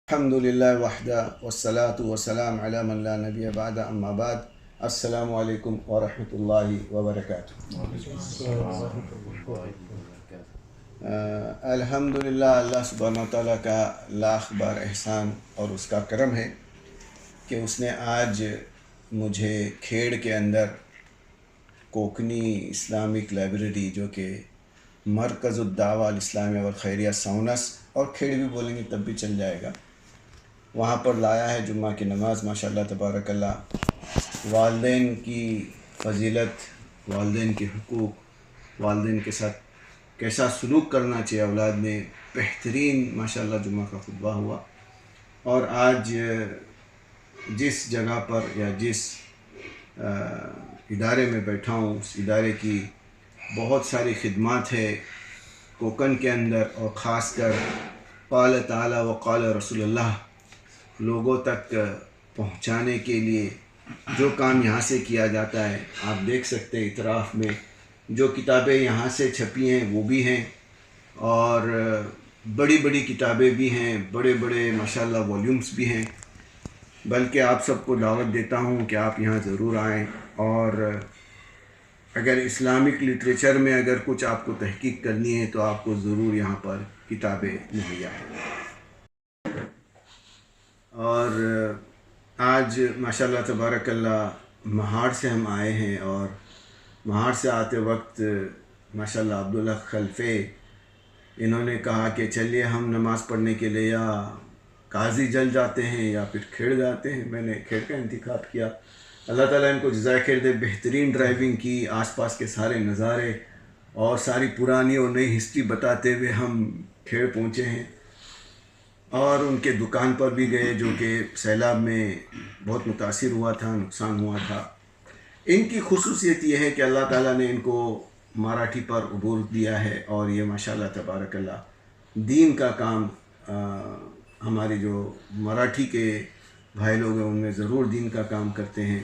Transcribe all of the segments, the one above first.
الحمدللہ وحدہ والصلاة والسلام علی من لا نبی بعد اما بعد. السلام علیکم ورحمۃ اللہ وبرکاتہ. الحمدللہ اللہ سبحانہ وتعالیٰ کا لاکھ بار احسان اور اس کا کرم ہے کہ اس نے آج مجھے کھیڑ کے اندر کوکنی اسلامک لائبریری جو کہ مرکز الدعوہ الاسلامیہ والخیریہ سونس اور کھیڑ بھی بولیں گے تب بھی چل جائے گا، وہاں پر لایا ہے جمعہ کی نماز. ماشاءاللہ تبارک اللہ. والدین کی فضیلت، والدین کے حقوق، والدین کے ساتھ کیسا سلوک کرنا چاہیے اولاد میں، بہترین ماشاءاللہ جمعہ کا خطبہ ہوا. اور آج جس جگہ پر یا جس ادارے میں بیٹھا ہوں اس ادارے کی بہت ساری خدمات ہے کوکن کے اندر، اور خاص کر قال تعالی و قال رسول اللہ لوگوں تک پہنچانے کے لیے جو کام یہاں سے کیا جاتا ہے. آپ دیکھ سکتے ہیں اطراف میں جو کتابیں یہاں سے چھپی ہیں وہ بھی ہیں، اور بڑی بڑی کتابیں بھی ہیں، بڑے بڑے ماشاءاللہ والیومز بھی ہیں. بلکہ آپ سب کو دعوت دیتا ہوں کہ آپ یہاں ضرور آئیں، اور اگر اسلامک لٹریچر میں اگر کچھ آپ کو تحقیق کرنی ہے تو آپ کو ضرور یہاں پر کتابیں مہیا ہیں. اور آج ماشاءاللہ تبارک اللہ مہاڑ سے ہم آئے ہیں، اور مہاڑ سے آتے وقت ماشاءاللہ عبداللہ خلفے انہوں نے کہا کہ چلیے ہم نماز پڑھنے کے لیے یا قاضی جل جاتے ہیں یا پھر کھیڑ جاتے ہیں. میں نے کھیڑ کا انتخاب کیا. اللہ تعالیٰ ان کو جزائے خیر دے. بہترین ڈرائیونگ کی، آس پاس کے سارے نظارے اور ساری پرانی اور نئی ہسٹری بتاتے ہوئے ہم کھیڑ پہنچے ہیں. اور ان کے دکان پر بھی گئے جو کہ سیلاب میں بہت متاثر ہوا تھا، نقصان ہوا تھا. ان کی خصوصیت یہ ہے کہ اللہ تعالیٰ نے ان کو مراٹھی پر عبور دیا ہے، اور یہ ماشاءاللہ تبارک اللہ دین کا کام ہمارے جو مراٹھی کے بھائی لوگ ہیں ان میں ضرور دین کا کام کرتے ہیں.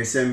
SM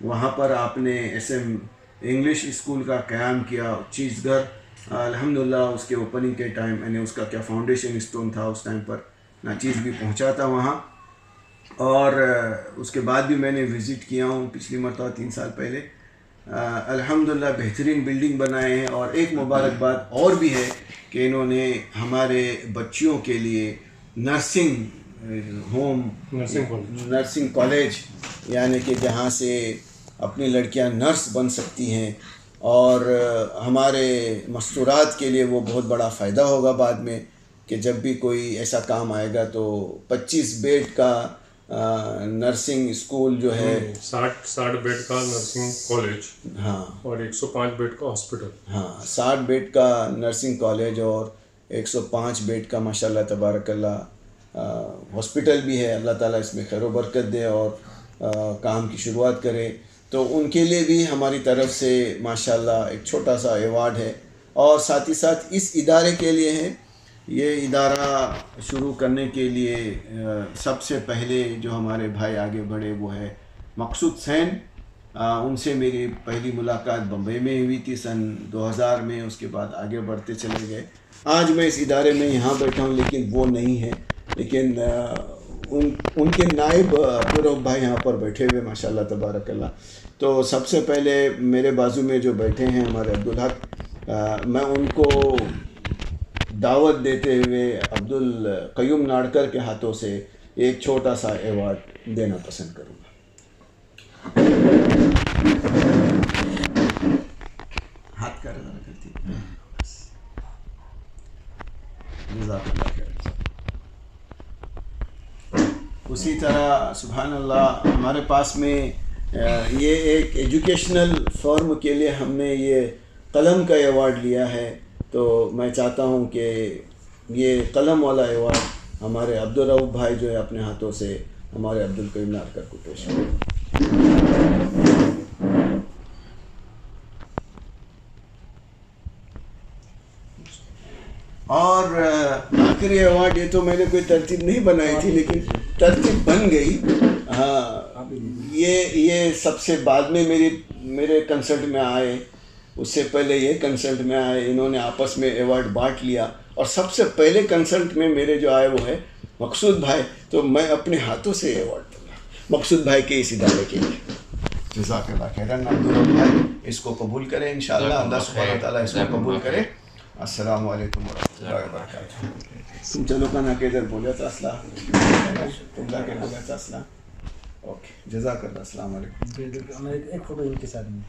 وہاں پر آپ نے SM انگلش اسکول کا قیام کیا. چیز گھر الحمدللہ اس کے اوپننگ کے ٹائم میں نے اس کا کیا فاؤنڈیشن اسٹون تھا اس ٹائم پر ناچیز بھی پہنچا تھا وہاں. اور اس کے بعد بھی میں نے وزٹ کیا ہوں پچھلی مرتبہ 3 سال پہلے. الحمدللہ بہترین بلڈنگ بنائے ہیں. اور ایک مبارکباد اور بھی ہے کہ انہوں نے ہمارے بچیوں کے لیے نرسنگ ہوم نرسنگ کالج یعنی کہ جہاں سے اپنی لڑکیاں نرس بن سکتی ہیں. اور ہمارے مستورات کے لیے وہ بہت بڑا فائدہ ہوگا بعد میں کہ جب بھی کوئی ایسا کام آئے گا تو 25 بیڈ کا نرسنگ اسکول جو ہے 60 بیڈ کا نرسنگ کالج ہاں اور 105 بیڈ کا ہاسپٹل. ہاں 60 بیڈ کا نرسنگ کالج اور 105 بیڈ کا ماشاءاللہ تبارک اللہ ہاسپٹل بھی ہے. اللہ تعالیٰ اس میں خیر و برکت دے اور کام کی شروعات کرے. تو ان کے لیے بھی ہماری طرف سے ماشاءاللہ ایک چھوٹا سا ایوارڈ ہے. اور ساتھ ہی ساتھ اس ادارے کے لیے ہے. یہ ادارہ شروع کرنے کے لیے سب سے پہلے جو ہمارے بھائی آگے بڑھے وہ ہے مقصود حسین. ان سے میری پہلی ملاقات بمبئی میں ہوئی تھی سن 2000 میں. اس کے بعد آگے بڑھتے چلے گئے. آج میں اس ادارے میں یہاں بیٹھا ہوں لیکن وہ نہیں ہے. لیکن ان کے نائب عبدالرؤف بھائی یہاں پر بیٹھے ہوئے ماشاءاللہ تبارک اللہ. تو سب سے پہلے میرے بازو میں جو بیٹھے ہیں ہمارے عبدالحق، میں ان کو دعوت دیتے ہوئے عبدالقیوم ناڑکر کے ہاتھوں سے ایک چھوٹا سا ایوارڈ دینا پسند کروں گا. ہاتھ کا رضا کرتی جزاک اللہ خیر. اسی طرح سبحان اللہ ہمارے پاس میں یہ ایک ایجوکیشنل فارم کے لیے ہم نے یہ قلم کا ایوارڈ لیا ہے. تو میں چاہتا ہوں کہ یہ قلم والا ایوارڈ ہمارے عبدالرؤف بھائی جو ہے اپنے ہاتھوں سے ہمارے عبدالقیوم ناڑکر کو پیش کریں. اور آخری ایوارڈ یہ تو میں نے کوئی ترتیب نہیں بنائی تھی لیکن ترتیب بن گئی. ہاں یہ سب سے بعد میں میرے کنسرٹ میں آئے. اس سے پہلے یہ کنسرٹ میں آئے. انہوں نے آپس میں ایوارڈ بانٹ لیا. اور سب سے پہلے کنسرٹ میں میرے جو آئے وہ ہے مقصود بھائی. تو میں اپنے ہاتھوں سے ایوارڈ دوں گا مقصود بھائی کے اس ادارے کے لیے. جزاک اللہ خیرن. عبدالرؤف بھائی اس کو قبول کریں انشاءاللہ. اللہ سبحانہ تعالیٰ اس کو قبول کرے. السلام علیکم ورحمۃ اللہ وبرکاتہ. تم چلو کنا کے ادھر بولے تو اصلہ تم جا کے بولے تو اصلہ. اوکے جزاک اللہ. السلام علیکم. ایک فوٹو ان کے ساتھ میں